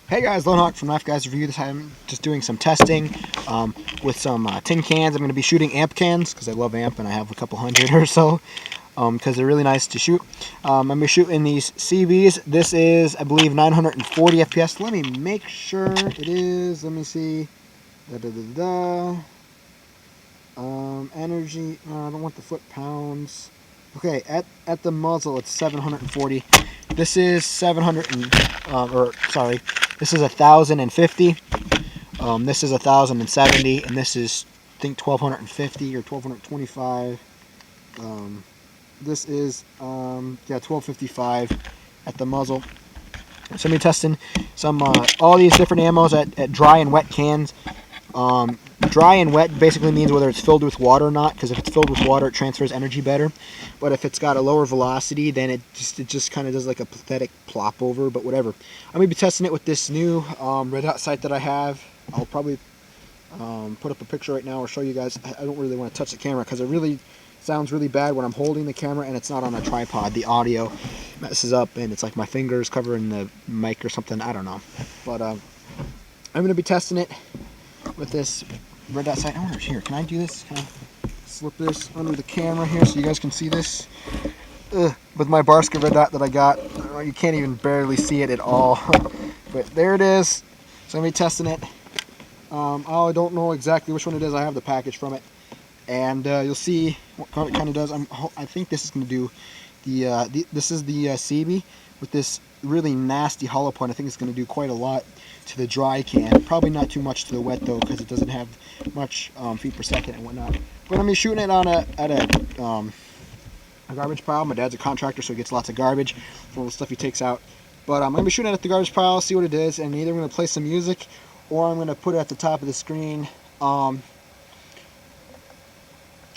Hey guys, Lone Hawk from Knife Guys Review. This time I'm just doing some testing with some tin cans. I'm going to be shooting amp cans because I love amp and I have a couple hundred or so because they're really nice to shoot. I'm going to be shooting these CBs. This is, I believe, 940 FPS. Let me make sure it is. Let me see. Energy. I don't want the foot pounds. Okay, at the muzzle it's 740. This is 700 this is 1050. This is 1070, and this is I think 1250 or 1225. This is 1255 at the muzzle. So I'm testing some all these different ammos at dry and wet cans. Dry and wet basically means whether it's filled with water or not, because if it's filled with water it transfers energy better, but if it's got a lower velocity then it just kind of does like a pathetic plop over, but whatever. I'm going to be testing it with this new red dot sight that I have. I'll probably put up a picture right now or show you guys. I don't really want to touch the camera because it really sounds really bad when I'm holding the camera and it's not on a tripod. The audio messes up and it's like my fingers covering the mic or something, I don't know. But I'm going to be testing it with this red dot sight. I wonder here, can I do this? Can I slip this under the camera here so you guys can see this? With my Barska red dot that I got, you can't even barely see it at all. But there it is. So I'm going to be testing it. I don't know exactly which one it is. I have the package from it, and you'll see what it kind of does. I think this is going to do this is the CB with this really nasty hollow point. I think it's going to do quite a lot to the dry can. Probably not too much to the wet though, because it doesn't have much feet per second and whatnot. But I'm be shooting it on at a garbage pile. My dad's a contractor, so he gets lots of garbage for all the stuff he takes out. But I'm going to be shooting it at the garbage pile, see what it is, and either I'm going to play some music or I'm going to put it at the top of the screen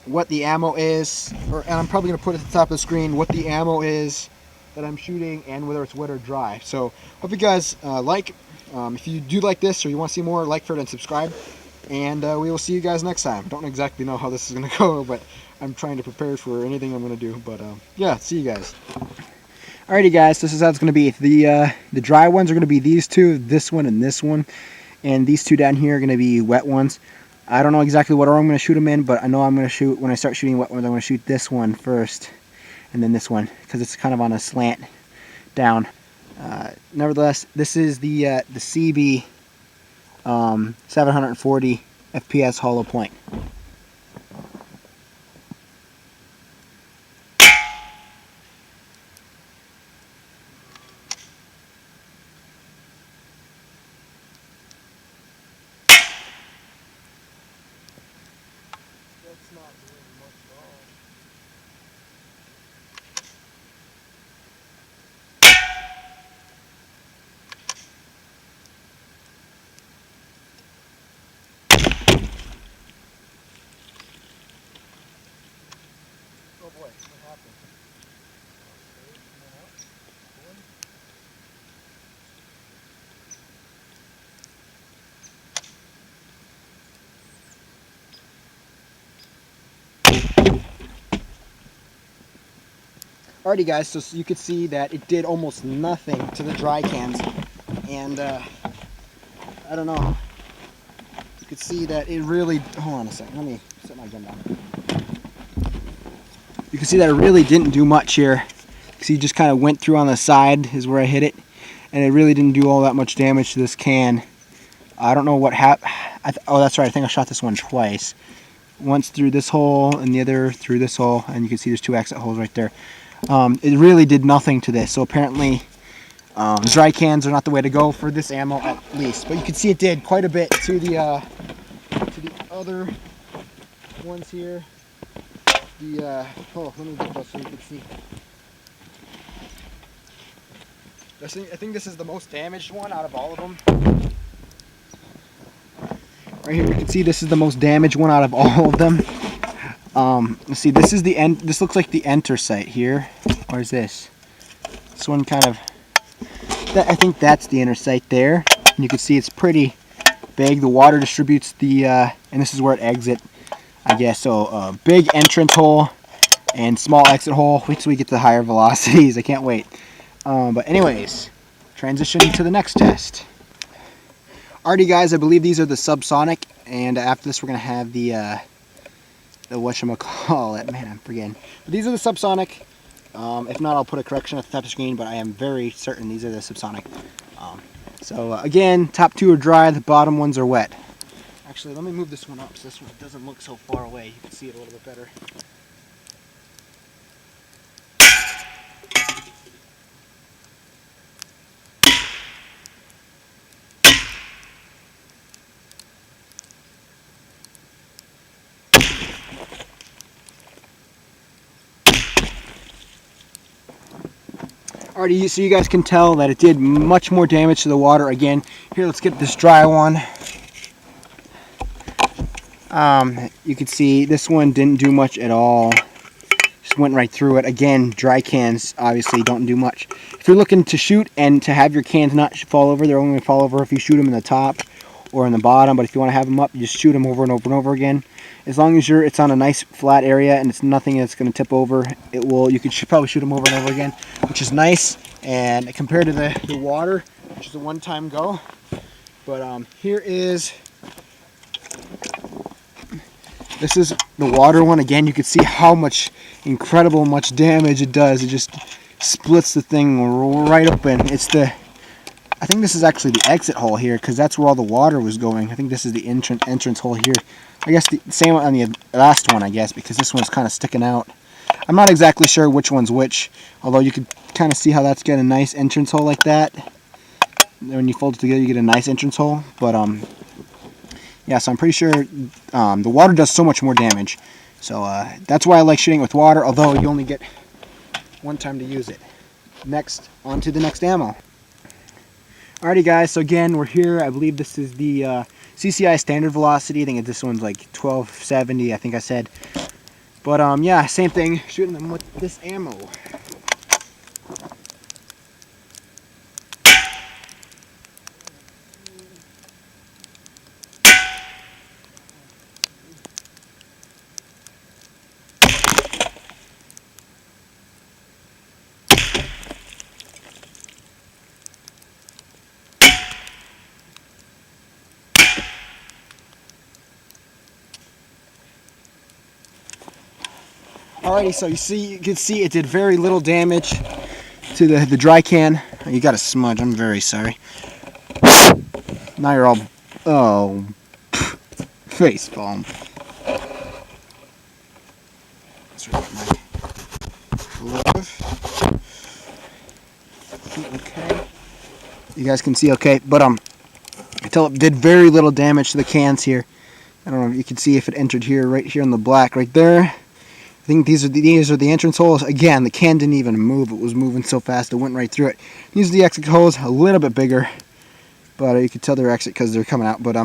what the ammo is, and I'm probably going to put at the top of the screen what the ammo is that I'm shooting and whether it's wet or dry. So hope you guys like. If you do like this or you want to see more, like for it and subscribe. And we will see you guys next time. Don't exactly know how this is going to go, but I'm trying to prepare for anything I'm going to do. But yeah, see you guys. Alrighty guys, this is how it's going to be. The dry ones are going to be these two, this one and this one. And these two down here are going to be wet ones. I don't know exactly what order I'm going to shoot them in, but I know I'm going to shoot, when I start shooting wet ones, I'm going to shoot this one first and then this one, because it's kind of on a slant down. Nevertheless, this is the CB 740 FPS hollow point. That's not doing much at all. Oh boy, what happened? Alrighty guys, so you could see that it did almost nothing to the dry cans, and I don't know, you could see that it really, hold on a second, let me set my gun down. You can see that it really didn't do much here. See, just kind of went through on the side is where I hit it, and it really didn't do all that much damage to this can. I don't know what happened. Oh, that's right, I think I shot this one twice. Once through this hole and the other through this hole, and you can see there's two exit holes right there. It really did nothing to this, so apparently dry cans are not the way to go for this ammo at least. But you can see it did quite a bit to the other ones here. Oh, let me get close so you can see. I think this is the most damaged one out of all of them. Right here, you can see this is the most damaged one out of all of them. Let's see, this is the end. This looks like the enter sight here. Or is this? This one kind of. I think that's the inner sight there. And you can see it's pretty big. The water distributes the, and this is where it exits, I guess. So big entrance hole and small exit hole. Wait till we get to higher velocities. I can't wait. But anyways, transition to the next test. Alrighty guys, I believe these are the Subsonic, and after this we're going to have the whatchamacallit, man I'm forgetting. But these are the Subsonic. If not, I'll put a correction at the top of the screen, but I am very certain these are the Subsonic. Again, top two are dry, the bottom ones are wet. Actually, let me move this one up so this one doesn't look so far away. You can see it a little bit better. Alrighty, so you guys can tell that it did much more damage to the water. Again, here, let's get this dry one. You can see this one didn't do much at all. Just went right through it. Again, dry cans obviously don't do much. If you're looking to shoot and to have your cans not fall over, they're only going to fall over if you shoot them in the top or in the bottom. But if you want to have them up, you just shoot them over and over and over again. As long as it's on a nice flat area and it's nothing that's going to tip over, it will. You could probably shoot them over and over again, which is nice. And compared to the water, which is a one-time go. But here is. This is the water one. Again, you can see how much incredible much damage it does. It just splits the thing right open. I think this is actually the exit hole here, because that's where all the water was going. I think this is the entrance hole here. I guess the same on the last one, I guess, because this one's kind of sticking out. I'm not exactly sure which one's which, although you could kind of see how that's got a nice entrance hole like that. When you fold it together, you get a nice entrance hole. But yeah, so I'm pretty sure the water does so much more damage. So that's why I like shooting with water, although you only get one time to use it. Next, on to the next ammo. Alrighty guys, so again, we're here. I believe this is the CCI standard velocity. I think this one's like 1270, I think I said. But yeah, same thing, shooting them with this ammo. Alrighty, so you can see it did very little damage to the dry can. You got a smudge, I'm very sorry. Now you're all, face palm. Okay. You guys can see okay, but until it did very little damage to the cans here. I don't know if you can see if it entered here, right here in the black, right there. I think these are the entrance holes. Again, the can didn't even move. It was moving so fast it went right through it. These are the exit holes, a little bit bigger, but you can tell they're exit because they're coming out. But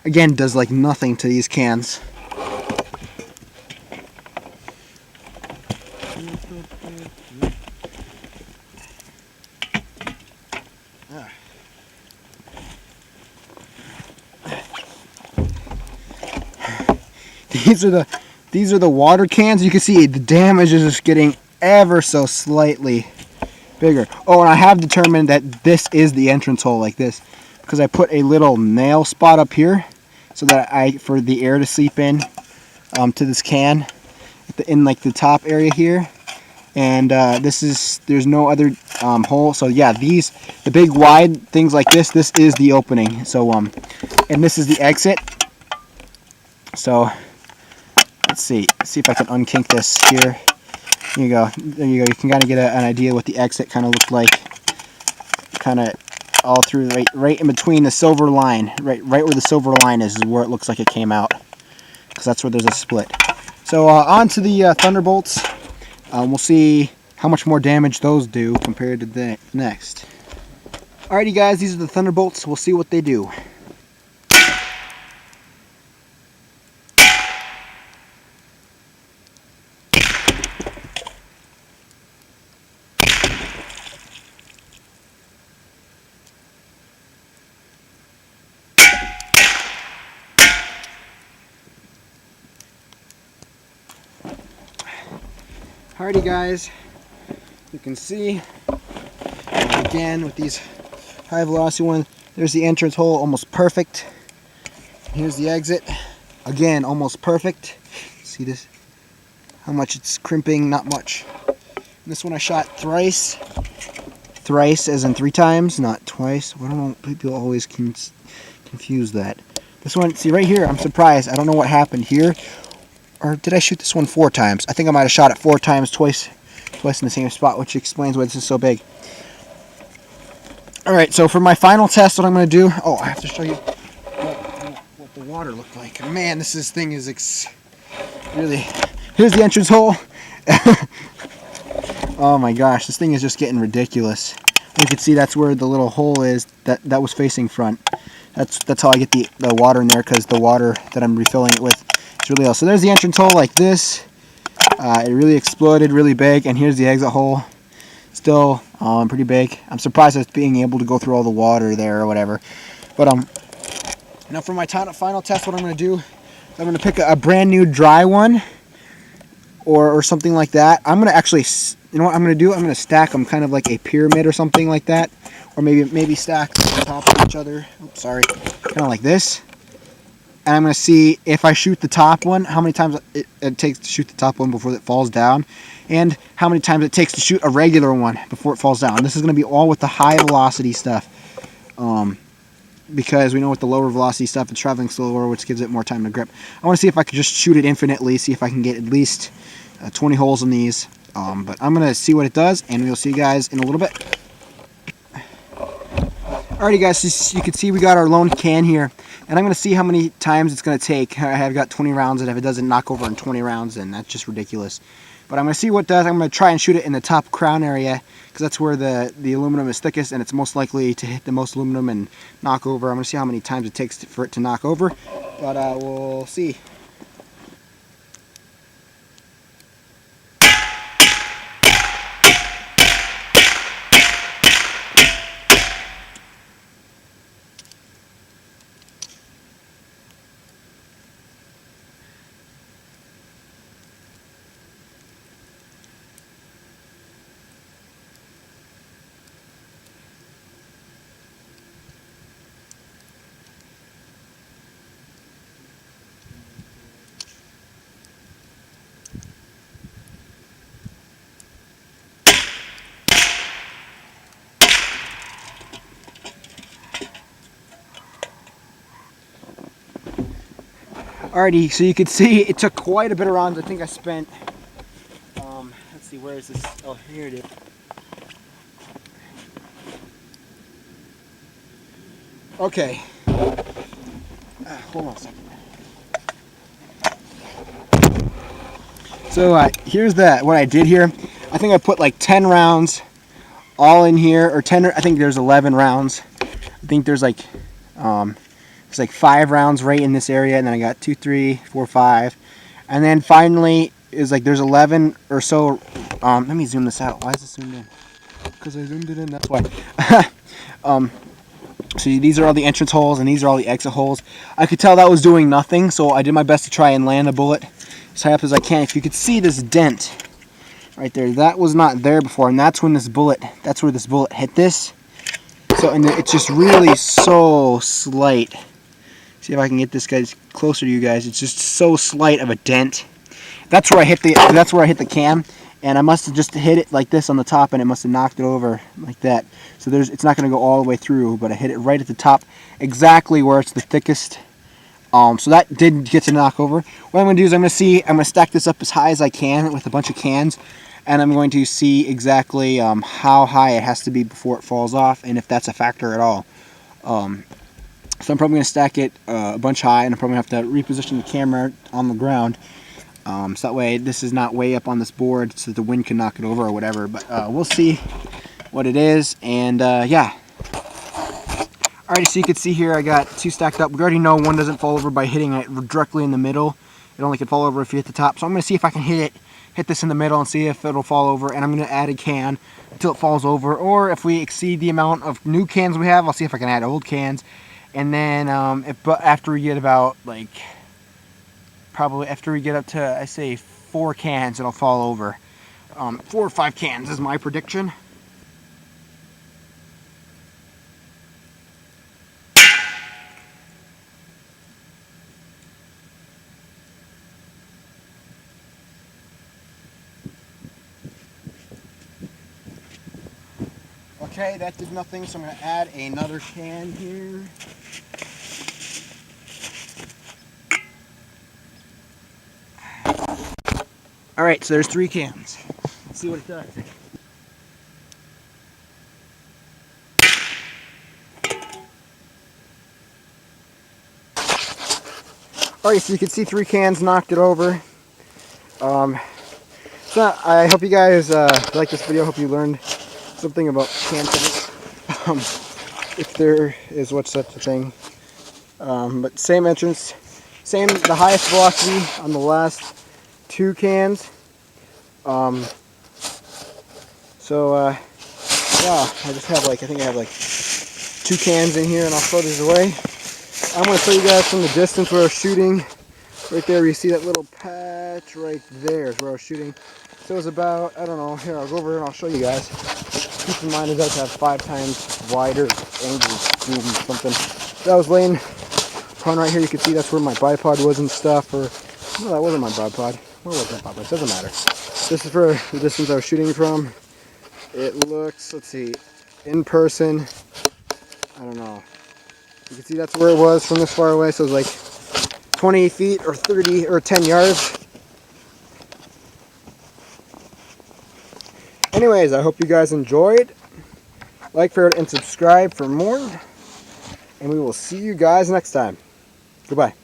again, does like nothing to these cans. These are the water cans. You can see the damage is just getting ever so slightly bigger. Oh, and I have determined that this is the entrance hole like this, because I put a little nail spot up here so that for the air to seep in to this can in like the top area here. And there's no other hole. So yeah, the big wide things like this is the opening. So and this is the exit. So let's see if I can unkink this here. Here you go. There you go. You can kind of get an idea what the exit kind of looked like. Kind of all through right in between the silver line. Right where the silver line is where it looks like it came out, because that's where there's a split. So on to the Thunderbolts. We'll see how much more damage those do compared to the next. Alrighty guys, these are the Thunderbolts. We'll see what they do. Alrighty guys, you can see again with these high velocity ones, There's the entrance hole, almost perfect. Here's the exit. Again, almost perfect. See this? How much it's crimping? Not much. This one I shot thrice. Thrice as in 3 times, not twice. I don't know, people always confuse that. This one, see right here, I'm surprised. I don't know what happened here. Or did I shoot this one 4 times? I think I might have shot it 4 times, twice in the same spot, which explains why this is so big. Alright, so for my final test, what I'm going to do... Oh, I have to show you what the water looked like. Man, this thing is really... Here's the entrance hole. Oh my gosh, this thing is just getting ridiculous. You can see that's where the little hole is that was facing front. That's how I get the water in there, because the water that I'm refilling it with is really low. So there's the entrance hole like this. It really exploded, really big, and here's the exit hole. Still pretty big. I'm surprised at being able to go through all the water there or whatever. But now for my final test, what I'm going to do is I'm going to pick a brand new dry one or something like that. I'm going to actually, you know what I'm going to do? I'm going to stack them kind of like a pyramid or something like that. Or maybe stack on top of each other. Oops, sorry. Kind of like this. And I'm going to see if I shoot the top one, how many times it takes to shoot the top one before it falls down. And how many times it takes to shoot a regular one before it falls down. This is going to be all with the high velocity stuff. Because we know with the lower velocity stuff, it's traveling slower, which gives it more time to grip. I want to see if I could just shoot it infinitely, see if I can get at least 20 holes in these. But I'm going to see what it does, and we'll see you guys in a little bit. Alrighty guys, you can see we got our lone can here, and I'm going to see how many times it's going to take. I have got 20 rounds, and if it doesn't knock over in 20 rounds, then that's just ridiculous. But I'm going to see what it does. I'm going to try and shoot it in the top crown area, because that's where the aluminum is thickest, and it's most likely to hit the most aluminum and knock over. I'm going to see how many times it takes for it to knock over, but we'll see. Alrighty, so you can see it took quite a bit of rounds. I think I spent, let's see, where is this? Oh, here it is. Okay. Hold on a second. So here's what I did here. I think I put like 10 rounds all in here, or 10. I think there's 11 rounds. I think there's like 5 rounds right in this area, and then I got 2, 3, 4, 5, and then finally is like there's 11 or so. Let me zoom this out. Why is this zoomed in? Because I zoomed it in. That's why. So these are all the entrance holes, and these are all the exit holes. I could tell that was doing nothing, so I did my best to try and land a bullet as high up as I can. If you could see this dent right there, that was not there before, and that's where this bullet hit this. So, and it's just really so slight. See if I can get this guy closer to you guys. It's just so slight of a dent. That's where I hit the cam, and I must have just hit it like this on the top, and it must have knocked it over like that. So it's not going to go all the way through, but I hit it right at the top, exactly where it's the thickest. So that did get to knock over. What I'm going to do is I'm going to stack this up as high as I can with a bunch of cans, and I'm going to see exactly how high it has to be before it falls off, and if that's a factor at all. So I'm probably going to stack it a bunch high, and I'm probably going to have to reposition the camera on the ground. So that way this is not way up on this board so that the wind can knock it over or whatever. But we'll see what it is, and yeah. Alright, so you can see here I got 2 stacked up. We already know one doesn't fall over by hitting it directly in the middle. It only can fall over if you hit the top. So I'm going to see if I can hit this in the middle and see if it'll fall over. And I'm going to add a can until it falls over. Or if we exceed the amount of new cans we have, I'll see if I can add old cans. And then after we get about probably after we get up to, I say, 4 cans, it'll fall over. 4 or 5 cans is my prediction. Okay, that did nothing, so I'm going to add another can here. Alright, so there's 3 cans. Let's see what it does. Alright, so you can see 3 cans knocked it over. So I hope you guys like this video. I hope you learned something about can physics. If there is what's such a thing. But same entrance, the highest velocity on the last 2 cans. Yeah, I just have I think I have 2 cans in here, and I'll throw these away. I'm going to show you guys from the distance where I was shooting. Right there, you see that little patch right there is where I was shooting. So it was about, I don't know, here, I'll go over and I'll show you guys. Keep in mind it does have 5 times wider angle zoom something. So I was laying prone right here, you can see that's where my bipod was and stuff, or, no, that wasn't my bipod. Where was that bipod? It doesn't matter. This is for the distance I was shooting from. It looks, let's see, in person, I don't know. You can see that's where it was from this far away, so it was like 20 feet or 30 or 10 yards. Anyways, I hope you guys enjoyed. Like, favorite, and subscribe for more. And we will see you guys next time. Goodbye.